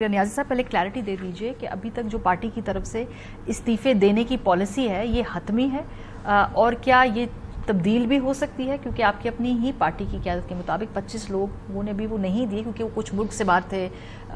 नियाज़ी साहब, पहले क्लैरिटी दे दीजिए कि अभी तक जो पार्टी की तरफ से इस्तीफे देने की पॉलिसी है ये हतमी है और क्या ये तब्दील भी हो सकती है, क्योंकि आपकी अपनी ही पार्टी की क़यादत के मुताबिक 25 लोगों ने भी वो नहीं दिए क्योंकि वो कुछ मुल्क से बाहर थे,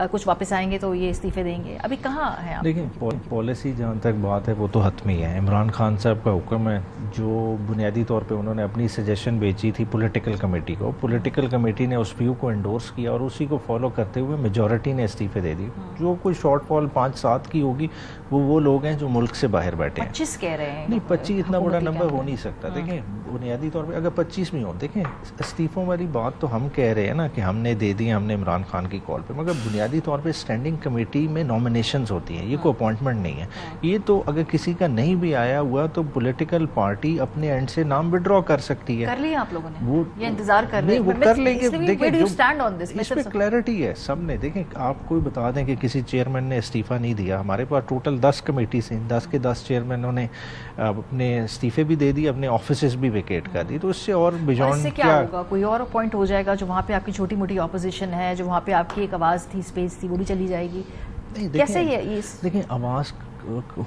कुछ वापस आएंगे तो ये इस्तीफे देंगे। अभी कहाँ है आप? देखिए, पॉलिसी जहाँ तक बात है वो तो हतमी है। इमरान खान साहब का हुक्म है जो बुनियादी तौर पे उन्होंने अपनी सजेशन भेजी थी पॉलिटिकल कमेटी को। पॉलिटिकल कमेटी ने उस व्यू को एंडोर्स किया और उसी को फॉलो करते हुए मेजॉरिटी ने इस्तीफे दे दी। जो कोई शॉर्टफॉल 5-7 की होगी वो लोग हैं जो मुल्क से बाहर बैठे हैं। 25 कह रहे हैं। नहीं, 25 इतना बड़ा नंबर हो नहीं सकता। देखें, बुनियादी तौर पे अगर 25 भी हो, देखें इस्तीफों वाली बात तो हम कह रहे हैं ना कि हमने दे दी, हमने इमरान खान की कॉल पे, मगर बुनियादी तौर पे स्टैंडिंग कमेटी में नॉमिनेशंस होती हैं, ये कोई अपॉइंटमेंट नहीं है। ये तो अगर किसी का नहीं भी आया हुआ तो पॉलिटिकल पार्टी अपने एंड से नाम विड्रॉ कर सकती है। कर लिया आप लोगों ने? वो ये इंतजार कर रहे हैं, वो कर लेंगे। देखिए, इस पे क्लैरिटी है सबने। देखें, आपको बता दें कि किसी चेयरमैन ने इस्तीफा नहीं दिया। हमारे पास टोटल 10 कमेटी से 10 के 10 चेयरमैनों ने अपने इस्तीफे भी दे दिए, अपने ऑफिसेज भी वेकेट कर दी। तो इससे और बियॉन्ड क्या होगा? कोई और अपॉइंट हो जाएगा जो वहाँ पे आपकी छोटी मोटी ऑपोजिशन है, जो वहाँ पे आपकी एक आवाज़ थी, स्पेस थी, वो भी चली जाएगी? कैसे ये देखिए, आवाज़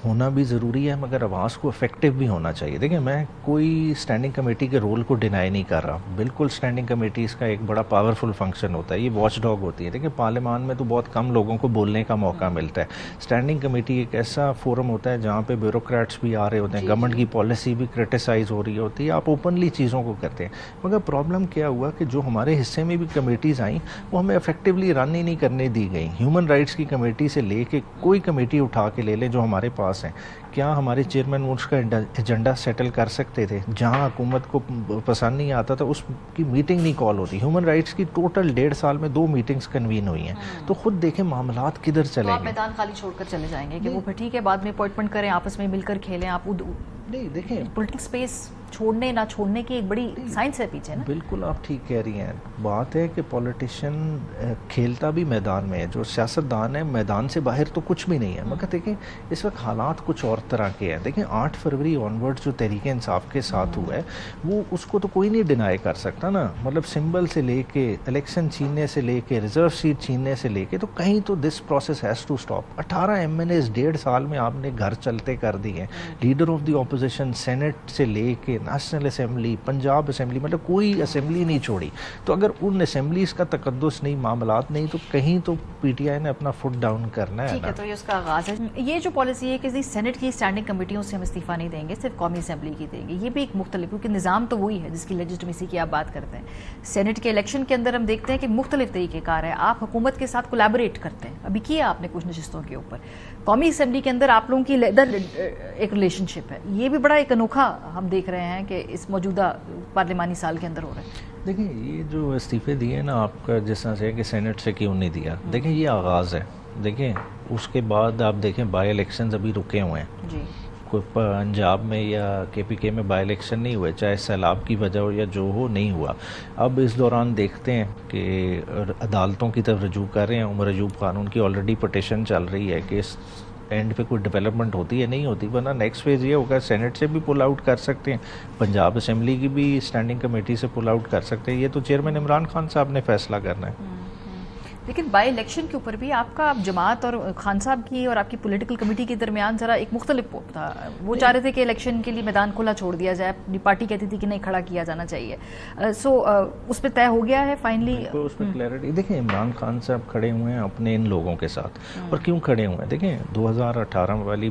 होना भी ज़रूरी है मगर आवाज़ को इफेक्टिव भी होना चाहिए। देखिए, मैं कोई स्टैंडिंग कमेटी के रोल को डिनाई नहीं कर रहा। बिल्कुल स्टैंडिंग कमेटीज़ का एक बड़ा पावरफुल फंक्शन होता है, ये वॉच डॉग होती है। देखिए, पार्लियामान में तो बहुत कम लोगों को बोलने का मौका मिलता है। स्टैंडिंग कमेटी एक ऐसा फोरम होता है जहाँ पे ब्यूरोक्रेट्स भी आ रहे होते हैं, गवर्नमेंट की पॉलिसी भी क्रिटिसाइज़ हो रही होती है, आप ओपनली चीज़ों को करते हैं। मगर प्रॉब्लम क्या हुआ कि जो हमारे हिस्से में भी कमेटीज़ आई वो हमें इफेक्टिवली रन ही नहीं करने दी गई। ह्यूमन राइट्स की कमेटी से ले कोई कमेटी उठा के ले लें जो हमारे पास हैं, क्या हमारे चेयरमैन उसका एजेंडा सेटल कर सकते थे? जहां हुकूमत को पसंद नहीं आता था उसकी मीटिंग नहीं कॉल होती। ह्यूमन राइट्स की टोटल 1.5 साल में 2 मीटिंग्स कन्वीन हुई हैं। तो खुद देखें मामलात किधर चलेंगे। तो आप मैदान खाली छोड़कर चले जाएंगे कि वो फिर ठीक है बाद में अपॉइंटमेंट करें, आपस में मिलकर खेलें? आप नहीं, देखें, पॉलिटिकल स्पेस छोड़ने ना छोड़ने की एक बड़ी साइंस है पीछे ना। बिल्कुल आप ठीक कह रही हैं। बात है कि पॉलिटिशियन खेलता भी मैदान में है, जो सियासतदान है मैदान से बाहर तो कुछ भी नहीं है। मगर देखें, इस वक्त हालात कुछ और तरह के हैं। देखें, 8 फरवरी ऑनवर्ड जो तहरीक इंसाफ के साथ हुआ है वो उसको तो कोई नहीं डिनाई कर सकता ना। मतलब सिंबल से लेके इलेक्शन छीनने से लेके रिजर्व सीट छीनने से लेके तो कहीं तो this process has to stop. 18 MNAs 1.5 साल में आपने घर चलते कर दिए। Leader of the opposition senate से लेके नेशनल असेंबली, पंजाब असेंबली, मतलब कोई असेंबली नहीं छोड़ी। तो अगर उन असेंबलीज का तकद्दुस नहीं, मामलात नहीं, तो कहीं तो पीटीआई ने अपना फुट डाउन करना है। ठीक है, तो ये उसका आगाज है। ये जो पॉलिसी है कि सेनेट की स्टैंडिंग कमेटियों से हम इस्तीफा नहीं देंगे, सिर्फ कौमी असेंबली की देंगे, ये भी एक मुख्तलिफ, क्योंकि निज़ाम तो वही है जिसकी लेजिटिमेसी की आप बात करते हैं। सेनेट के इलेक्शन के अंदर हम देखते हैं कि मुख्तलिफ तरीक़ेकार है, आप हुकूमत के साथ कोलैबोरेट करते हैं। अभी किया आपने कुछ नशिस्तों के ऊपर, कौमी असेंबली के अंदर आप लोगों की एक रिलेशनशिप है। ये भी बड़ा एक अनोखा हम देख रहे हैं कि इस मौजूदा पार्लिमानी साल के अंदर हो रहा है। देखिए, ये जो इस्तीफे दिए ना आपका, जिस तरह से कि सेनेट से क्यों नहीं दिया, देखिए ये आगाज़ है। देखिए, उसके बाद आप देखें बाई इलेक्शंस अभी रुके हुए हैं जी। कोई पंजाब में या KPK में बाई इलेक्शन नहीं हुए, चाहे सैलाब की वजह हो या जो हो, नहीं हुआ। अब इस दौरान देखते हैं कि अदालतों की तरफ रजू कर रहे हैं। उमर अयूब कानून की ऑलरेडी पटिशन चल रही है कि इस एंड पे कोई डेवलपमेंट होती है नहीं होती, वरना नेक्स्ट फेज़ ये होगा सेनेट से भी पुल आउट कर सकते हैं, पंजाब असेंबली की भी स्टैंडिंग कमेटी से पुल आउट कर सकते हैं। ये तो चेयरमैन इमरान खान साहब ने फैसला करना है। लेकिन बाई इलेक्शन के ऊपर भी आपका जमात और खान साहब की और आपकी पॉलिटिकल कमेटी के दरमियान जरा एक मुख्तलिफ था। वो चाह रहे थे कि इलेक्शन के लिए मैदान खुला छोड़ दिया जाए, अपनी पार्टी कहती थी कि नहीं, खड़ा किया जाना चाहिए। उस पर तय हो गया है फाइनली? उस पर क्लैरिटी। देखिए, इमरान खान साहब खड़े हुए हैं अपने इन लोगों के साथ, और क्यों खड़े हुए हैं? देखें, 2018 वाली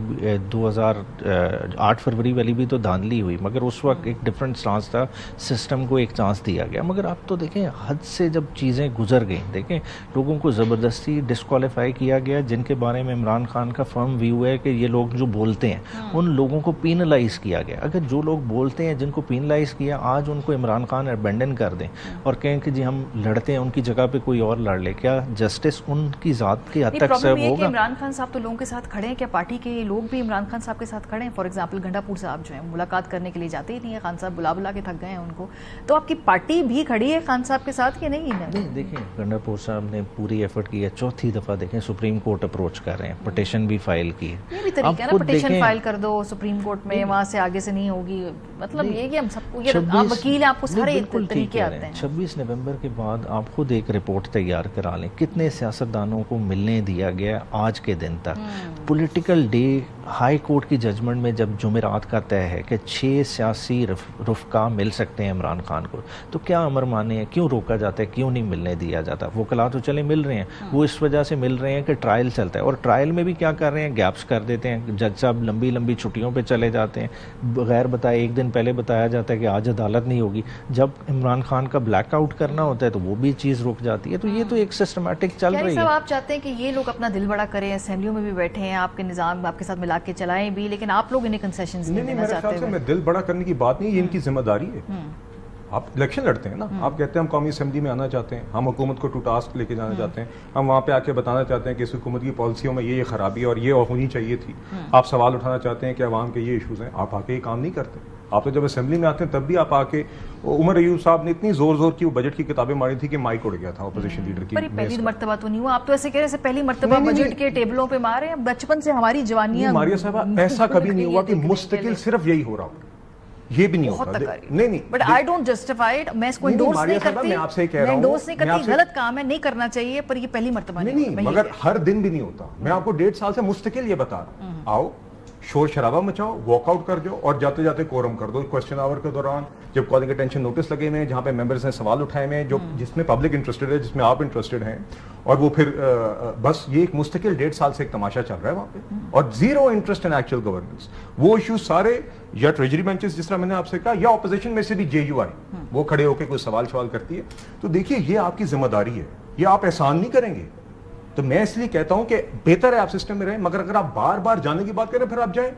2008 फरवरी वाली भी तो धांधली हुई, मगर उस वक्त एक डिफरेंट चांस था, सिस्टम को एक चांस दिया गया। मगर अब तो देखें, हद से जब चीज़ें गुजर गई, देखें लोगों को ज़बरदस्ती डिस्क्वालीफाई किया गया, जिनके बारे में इमरान खान का फर्म व्यू है कि ये लोग जो बोलते हैं उन लोगों को पीनलाइज किया गया। अगर जो लोग बोलते हैं जिनको पीनलाइज किया, आज उनको इमरान खान अबेंडन कर दें और कहें कि जी हम लड़ते हैं, उनकी जगह पे कोई और लड़ ले, क्या जस्टिस उनकी ज़ात की हद तक सर्व होगा? इमरान खान साहब तो लोगों के साथ खड़े हैं, क्या पार्टी के लोग भी इमरान खान साहब के साथ खड़े हैं? फॉर एग्जाम्पल गंडापुर साहब जो है मुलाकात करने के लिए जाते ही नहीं है, खान साहब बुला बुला के थक गए हैं उनको। तो आपकी पार्टी भी खड़ी है खान साहब के साथ कि नहीं? देखिए, गंडापुर साहब ने पूरी एफर्ट की है, चौथी दफ़ा देखें सुप्रीम कोर्ट अप्रोच कर रहे हैं, पिटिशन भी फाइल की है। ये भी तरीका है ना, पिटिशन फाइल कर दो सुप्रीम कोर्ट में, वहाँ से आगे से नहीं होगी, मतलब ये कि हम सबको, ये आप वकील हैं, आपको सारे तरीके आते हैं। 26 नवंबर के बाद आप खुद एक रिपोर्ट तैयार करा लें, कितने सियासतदानों को मिलने दिया गया आज के दिन तक। पॉलिटिकल डे हाई कोर्ट की जजमेंट में जब जुमेरात का तय है कि 6 सियासी रुफका मिल सकते हैं इमरान खान को, तो क्या अमर माने हैं, क्यों रोका जाता है, क्यों नहीं मिलने दिया जाता? वकला तो चले मिल रहे हैं, वो इस वजह से मिल रहे हैं कि ट्रायल चलता है, और ट्रायल में भी क्या कर रहे हैं, गैप्स कर देते हैं, जज साहब लंबी लंबी छुट्टियों पे चले जाते हैं, बगैर बताए एक दिन पहले बताया जाता है कि आज अदालत नहीं होगी, जब इमरान खान का ब्लैकआउट करना होता है तो वो भी चीज़ रुक जाती है। तो ये तो एक सिस्टमेटिक चल रही है। आप चाहते हैं कि ये लोग अपना दिल बड़ा करें, असेंबलियों में भी बैठे हैं, आपके निज़ाम आपके साथ मिला के चलाएं भी, लेकिन आप लोग इन्हें कंसेशंस नहीं देना चाहते? मेरे दिल बड़ा करने की बात नहीं, ये इनकी जिम्मेदारी है। आप इलेक्शन लड़ते हैं ना, आप कहते हैं हम कौमी असेंबली में आना चाहते हैं, हम हुकूमत को टू टास्क लेके जाना चाहते हैं, हम वहाँ पे आके बताना चाहते हैं कि इस हुकूमत की पॉलिसियों में ये खराबी है और ये होनी चाहिए थी। आप सवाल उठाना चाहते हैं कि अवाम के ये इशूज़ हैं, आप आके ये काम नहीं करते। आप तो जब असेंबली में आते हैं तब भी आप आके, उमर अयूब साहब ने इतनी जोर जोर की वो बजट की किताबें मारी थी कि माइक उड़ गया था अपोजिशन लीडर की। पहली मर्तबा तो नहीं हुआ, आप तो ऐसे कह रहे हैं पहली मर्तबा बजट के टेबलों पे मारे हैं, बचपन से हमारी जवानियां। मारिया साहब, ऐसा कभी नहीं हुआ कि मुस्तकिल सिर्फ यही हो रहा हो, ये भी नहीं होता। नहीं, but I don't justify it, मैं इसको एंडोर्स नहीं करती, मैं आपसे कह रहा हूं, एंडोर्स नहीं करती, गलत काम है, नहीं करना चाहिए, पर ये पहली मर्तबा नहीं, मगर हर दिन भी नहीं होता। मैं आपको 1.5 साल से मुस्तकिल ये बता रहा हूं, आओ शोर शराबा मचाओ, वॉकआउट कर जाओ और जाते जाते कोरम कर दो। क्वेश्चन आवर के दौरान जब कॉलिंग अटेंशन नोटिस लगे हुए हैं, जहां पे मेंबर्स ने सवाल उठाए हुए हैं, जो जिसमें पब्लिक इंटरेस्टेड है, जिसमें आप इंटरेस्टेड हैं, और वो फिर बस ये एक मुस्तकिल 1.5 साल से एक तमाशा चल रहा है वहां पे, और zero interest in actual governance. वो इश्यूज सारे या ट्रेजरी बेंचेस, जिस तरह मैंने आपसे कहा, या ऑपोजिशन में से भी JUI वो खड़े होकर कोई सवाल करती है। तो देखिए, ये आपकी जिम्मेदारी है, ये आप एहसान नहीं करेंगे। तो मैं इसलिए कहता हूं कि बेहतर है आप सिस्टम में रहें, मगर अगर आप बार बार जाने की बात करें फिर आप जाएं,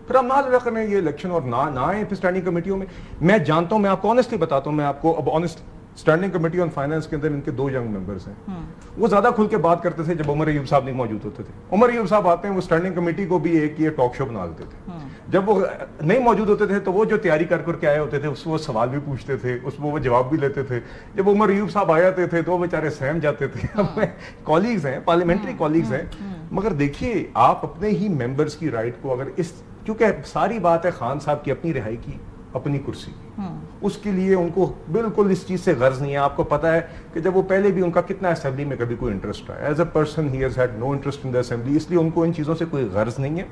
फिर आप ना रख रहे हैं ये इलेक्शन और ना आए फिर स्टैंडिंग कमेटियों में। मैं जानता हूं, मैं आपको ऑनेस्टली बताता हूं, मैं आपको अब honest, standing committee on finance के अंदर इनके 2 यंग मेंबर्स हैं, वो ज्यादा खुल के बात करते थे जब उमर अयूब साहब नहीं मौजूद होते थे। उमर अयूब साहब आते हैं, वो स्टैंडिंग कमेटी को भी एक ये टॉक शो बना देते थे। जब वो नहीं मौजूद होते थे तो वो जो तैयारी कर करके आए होते थे, उसको वो सवाल भी पूछते थे, उसमें वो जवाब भी लेते थे। जब उमर अयूब साहब आ जाते थे तो वो बेचारे सहम जाते थे। कॉलीग्स हैं, पार्लियामेंट्री कॉलीग्स हैं, मगर देखिए, आप अपने ही मेंबर्स की राइट को अगर इस, क्योंकि सारी बात है खान साहब की अपनी रिहाई की, अपनी कुर्सी की, उसके लिए उनको बिल्कुल इस चीज से गर्ज नहीं है। आपको पता है कि जब वो पहले भी उनका कितना असेंबली में कभी कोई इंटरेस्ट रहा है, as a person he has had no interest in the assembly, इसलिए उनको इन चीजों से कोई गर्ज नहीं है।